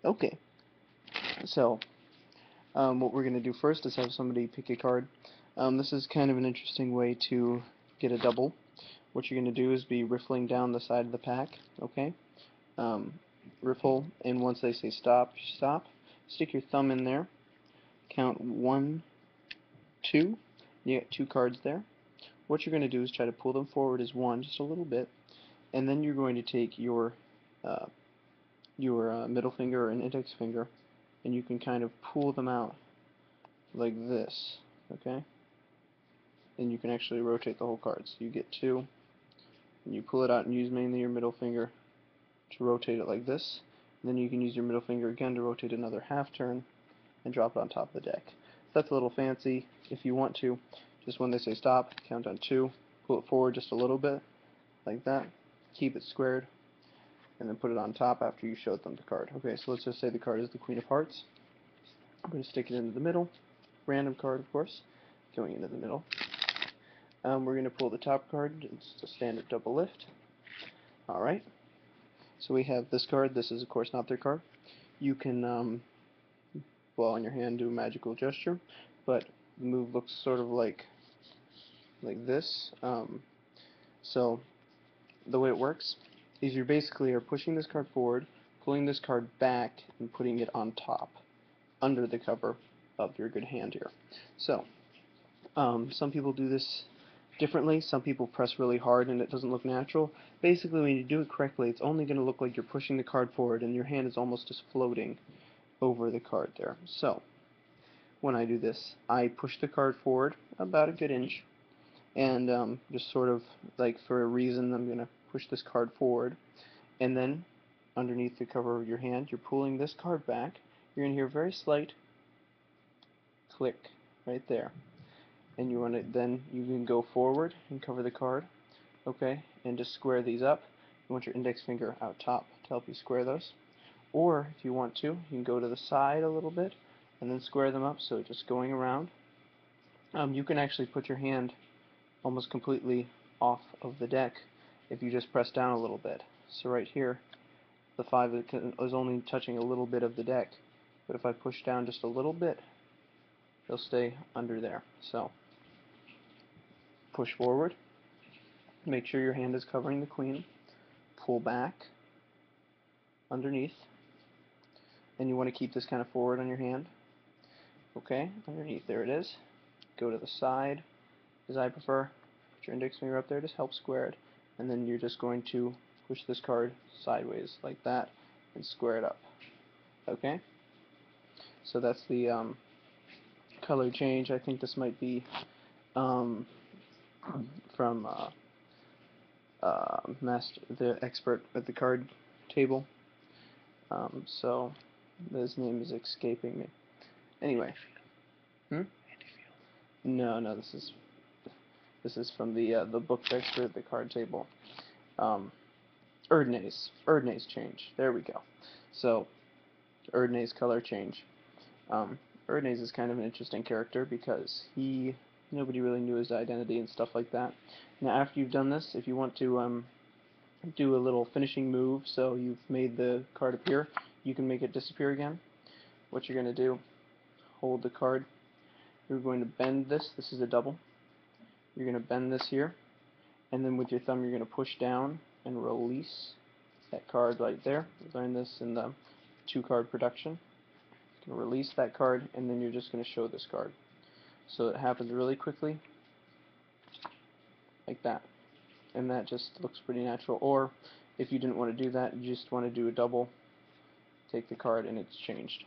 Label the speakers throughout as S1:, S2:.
S1: Okay, so what we're going to do first is have somebody pick a card. This is kind of an interesting way to get a double. What you're going to do is be riffling down the side of the pack, okay? Riffle, and once they say stop, stop. Stick your thumb in there. Count 1, 2. You get 2 cards there. What you're going to do is try to pull them forward as one, just a little bit, and then you're going to take uh, your middle finger and index finger, and you can kind of pull them out like this, okay? And you can actually rotate the whole card. So you get 2, and you pull it out and use mainly your middle finger to rotate it like this. And then you can use your middle finger again to rotate another half turn and drop it on top of the deck. That's a little fancy. If you want to, just when they say stop, count on 2, pull it forward just a little bit, like that, keep it squared, and then put it on top after you showed them the card. Okay, so let's just say the card is the Queen of Hearts. I'm going to stick it into the middle. Random card, of course, going into the middle. We're going to pull the top card. It's a standard double lift. Alright, so we have this card. This is, of course, not their card. You can blow on your hand, do a magical gesture, but the move looks sort of like this. So the way it works is you basically are pushing this card forward, pulling this card back, and putting it on top, under the cover of your good hand here. So some people do this differently. Some people press really hard and it doesn't look natural. Basically, when you do it correctly, it's only going to look like you're pushing the card forward and your hand is almost just floating over the card there. So when I do this, I push the card forward about a good inch, and just sort of like for a reason, I'm going to push this card forward, and then underneath the cover of your hand, you're pulling this card back. You're going to hear a very slight click right there. And you want to, then you can go forward and cover the card, okay, and just square these up. You want your index finger out top to help you square those. Or if you want to, you can go to the side a little bit and then square them up, so just going around. You can actually put your hand almost completely off of the deck if you just press down a little bit. So right here, the 5 is only touching a little bit of the deck, but if I push down just a little bit, it'll stay under there. So push forward, make sure your hand is covering the queen, pull back underneath, and you want to keep this kind of forward on your hand. Okay, underneath, there it is. Go to the side, as I prefer. Put your index finger up there, just help square it, and then you're just going to push this card sideways like that and square it up. Okay, so that's the color change. I think this might be from the expert at the card table. So his name is escaping me. Anyway, no, this is from the book expert at the card table. Erdnase Change. There we go. So Erdnase color change. Erdnase is kind of an interesting character because nobody really knew his identity and stuff like that. Now after you've done this, if you want to do a little finishing move, so you've made the card appear, you can make it disappear again. What you're going to do, hold the card, you're going to bend this is a double, you're going to bend this here, and then with your thumb you're going to push down and release that card right there. We learned this in the 2-card production. You're going to release that card, and then you're just going to show this card. So it happens really quickly, like that. And that just looks pretty natural. Or if you didn't want to do that, you just want to do a double, take the card and it's changed.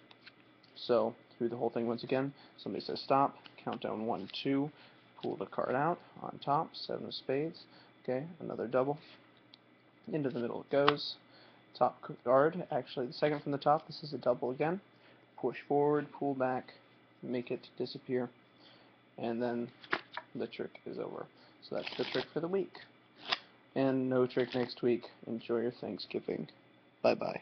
S1: So through the whole thing once again, somebody says stop, count down 1, 2, pull the card out on top, 7 of spades, okay, another double, into the middle it goes, top card, actually the second from the top, this is a double again, push forward, pull back, make it disappear, and then the trick is over. So that's the trick for the week. And no trick next week. Enjoy your Thanksgiving. Bye-bye.